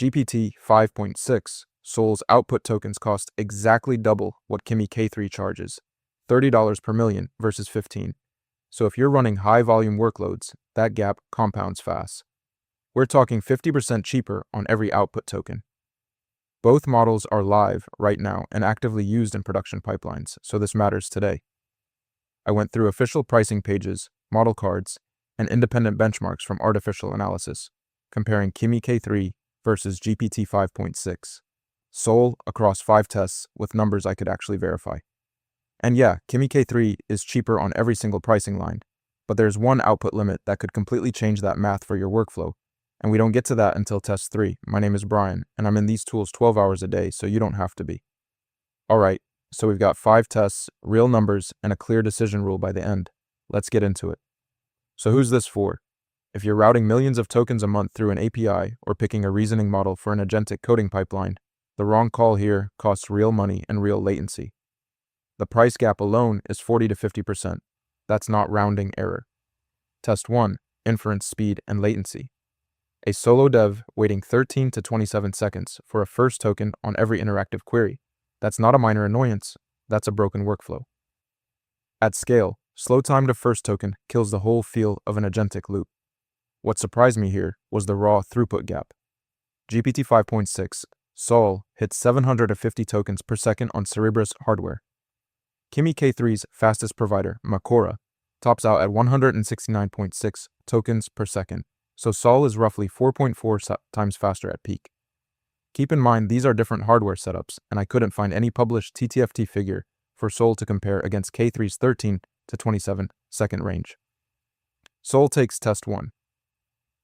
GPT-5.6 Sol's output tokens cost exactly double what Kimi K3 charges, $30 per million versus 15. So if you're running high-volume workloads, that gap compounds fast. We're talking 50% cheaper on every output token. Both models are live right now and actively used in production pipelines, so this matters today. I went through official pricing pages, model cards, and independent benchmarks from artificial analysis, comparing Kimi K3 versus GPT-5.6 Sol across 5 tests with numbers I could actually verify. And yeah, Kimi K3 is cheaper on every single pricing line, but there's one output limit that could completely change that math for your workflow, and we don't get to that until test 3. My name is Brian, and I'm in these tools 12 hours a day, so you don't have to be. Alright, so we've got 5 tests, real numbers, and a clear decision rule by the end. Let's get into it. So who's this for? If you're routing millions of tokens a month through an API or picking a reasoning model for an agentic coding pipeline, the wrong call here costs real money and real latency. The price gap alone is 40 to 50%. That's not rounding error. Test 1, inference speed and latency. A solo dev waiting 13 to 27 seconds for a first token on every interactive query. That's not a minor annoyance, that's a broken workflow. At scale, slow time to first token kills the whole feel of an agentic loop. What surprised me here was the raw throughput gap. GPT 5.6 Sol hits 750 tokens per second on Cerebras hardware. Kimi K3's fastest provider, Makora, tops out at 169.6 tokens per second, so Sol is roughly 4.4 times faster at peak. Keep in mind these are different hardware setups, and I couldn't find any published TTFT figure for Sol to compare against K3's 13 to 27 second range. Sol takes test 1.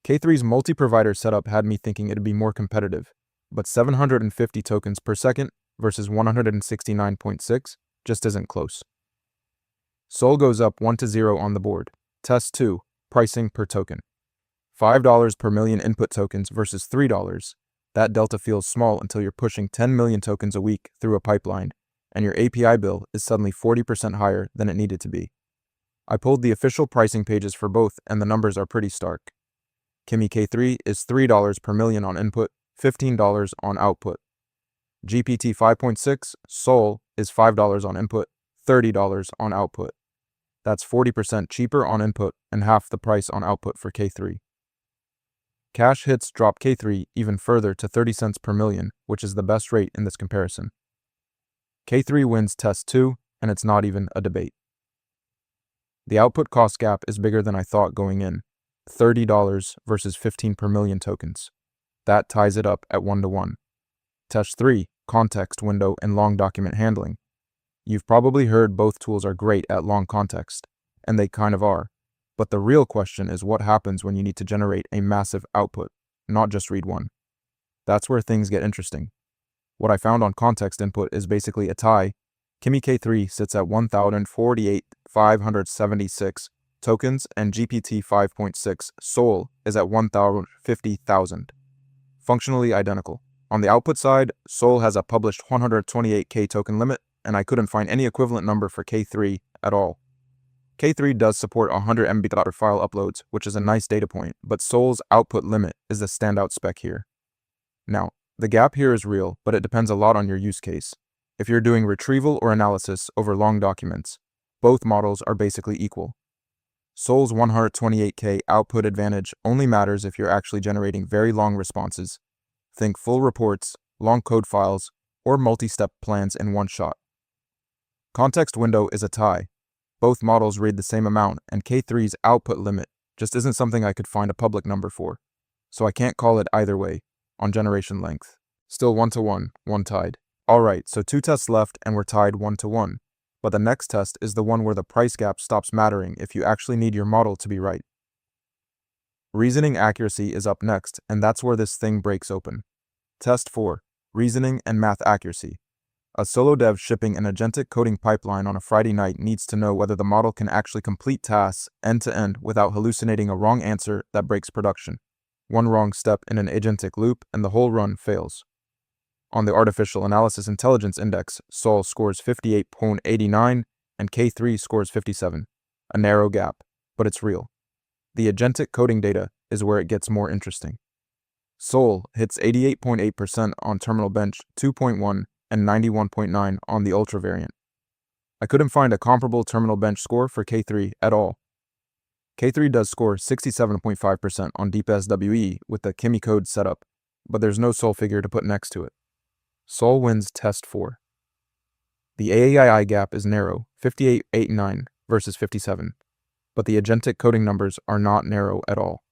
K3's multi-provider setup had me thinking it'd be more competitive, but 750 tokens per second versus 169.6 just isn't close. Sol goes up 1 to 0 on the board. Test 2, pricing per token. $5 per million input tokens versus $3. That delta feels small until you're pushing 10 million tokens a week through a pipeline, and your API bill is suddenly 40% higher than it needed to be. I pulled the official pricing pages for both, and the numbers are pretty stark. Kimi K3 is $3 per million on input, $15 on output. GPT 5.6 Sol is $5 on input, $30 on output. That's 40% cheaper on input and half the price on output for K3. Cache hits drop K3 even further to 30 cents per million, which is the best rate in this comparison. K3 wins test 2, and it's not even a debate. The output cost gap is bigger than I thought going in, $30 versus 15 per million tokens. That ties it up at 1 to 1. Test 3, context window and long document handling. You've probably heard both tools are great at long context, and they kind of are. But the real question is what happens when you need to generate a massive output, not just read one. That's where things get interesting. What I found on context input is basically a tie. Kimi K3 sits at 1,048,576 tokens, and GPT 5.6 Sol is at 1,050,000. Functionally identical. On the output side, Sol has a published 128K token limit, and I couldn't find any equivalent number for K3 at all. K3 does support 100 MB file uploads, which is a nice data point, but Sol's output limit is the standout spec here. Now, the gap here is real, but it depends a lot on your use case. If you're doing retrieval or analysis over long documents, both models are basically equal. Sol's 128K output advantage only matters if you're actually generating very long responses. Think full reports, long code files, or multi-step plans in one shot. Context window is a tie. Both models read the same amount, and K3's output limit just isn't something I could find a public number for. So I can't call it either way on generation length. Still 1 to 1, one tied. Alright, so 2 tests left and we're tied 1 to 1. But the next test is the one where the price gap stops mattering if you actually need your model to be right. Reasoning accuracy is up next, and that's where this thing breaks open. Test 4, reasoning and math accuracy. A solo dev shipping an agentic coding pipeline on a Friday night needs to know whether the model can actually complete tasks end-to-end without hallucinating a wrong answer that breaks production. One wrong step in an agentic loop and the whole run fails. On the Artificial Analysis Intelligence Index, Sol scores 58.89 and K3 scores 57. A narrow gap, but it's real. The agentic coding data is where it gets more interesting. Sol hits 88.8% on Terminal Bench 2.1 and 91.9 on the Ultra variant. I couldn't find a comparable Terminal Bench score for K3 at all. K3 does score 67.5% on Deep SWE with the Kimi code setup, but there's no Sol figure to put next to it. Sol wins test 4. The AAII gap is narrow, 58.89 versus 57, but the agentic coding numbers are not narrow at all.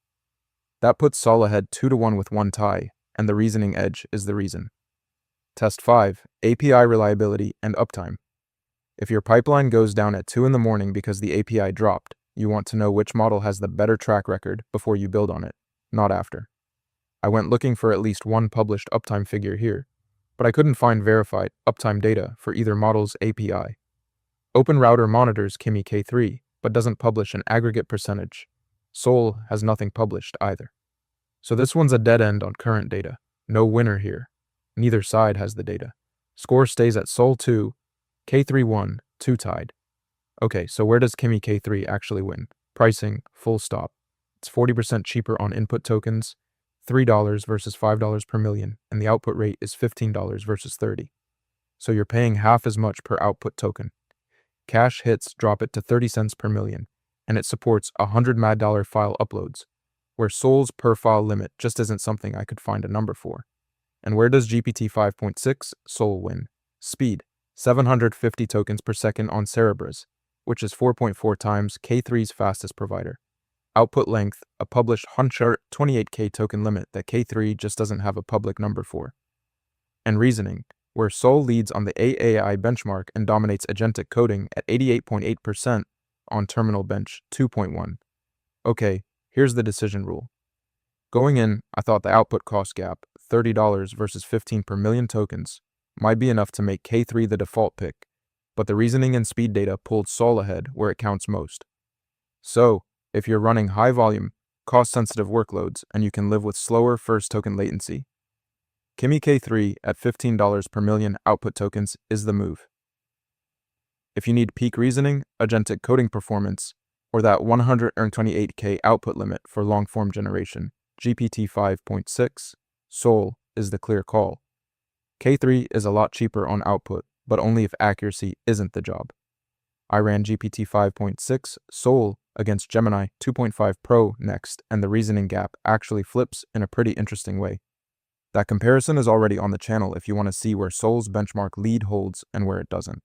That puts Sol ahead 2-1 with one tie, and the reasoning edge is the reason. Test 5, API reliability and uptime. If your pipeline goes down at 2 in the morning because the API dropped, you want to know which model has the better track record before you build on it, not after. I went looking for at least one published uptime figure here, but I couldn't find verified uptime data for either model's API. OpenRouter monitors Kimi K3, but doesn't publish an aggregate percentage. Sol has nothing published either. So this one's a dead end on current data. No winner here. Neither side has the data. Score stays at Sol 2, K3 1, 2 tied. Okay, so where does Kimi K3 actually win? Pricing, full stop. It's 40% cheaper on input tokens, $3 versus $5 per million, and the output rate is $15 versus $30. So you're paying half as much per output token. Cache hits drop it to 30 cents per million, and it supports 100 mad dollar file uploads, where Sol's per file limit just isn't something I could find a number for. And where does GPT-5.6 Sol win? Speed, 750 tokens per second on Cerebras, which is 4.4 times K3's fastest provider. Output length, a published Hunchart 28K token limit that K3 just doesn't have a public number for. And reasoning, where Sol leads on the AAI benchmark and dominates agentic coding at 88.8% on Terminal Bench 2.1. Okay, here's the decision rule. Going in, I thought the output cost gap, $30 versus $15 per million tokens, might be enough to make K3 the default pick, but the reasoning and speed data pulled Sol ahead where it counts most. So, if you're running high volume, cost-sensitive workloads and you can live with slower first token latency, Kimi K3 at $15 per million output tokens is the move. If you need peak reasoning, agentic coding performance, or that 128K output limit for long-form generation, GPT-5.6 Sol is the clear call. K3 is a lot cheaper on output, but only if accuracy isn't the job. I ran GPT-5.6 Sol against Gemini 2.5 Pro next, and the reasoning gap actually flips in a pretty interesting way. That comparison is already on the channel if you want to see where Sol's benchmark lead holds and where it doesn't.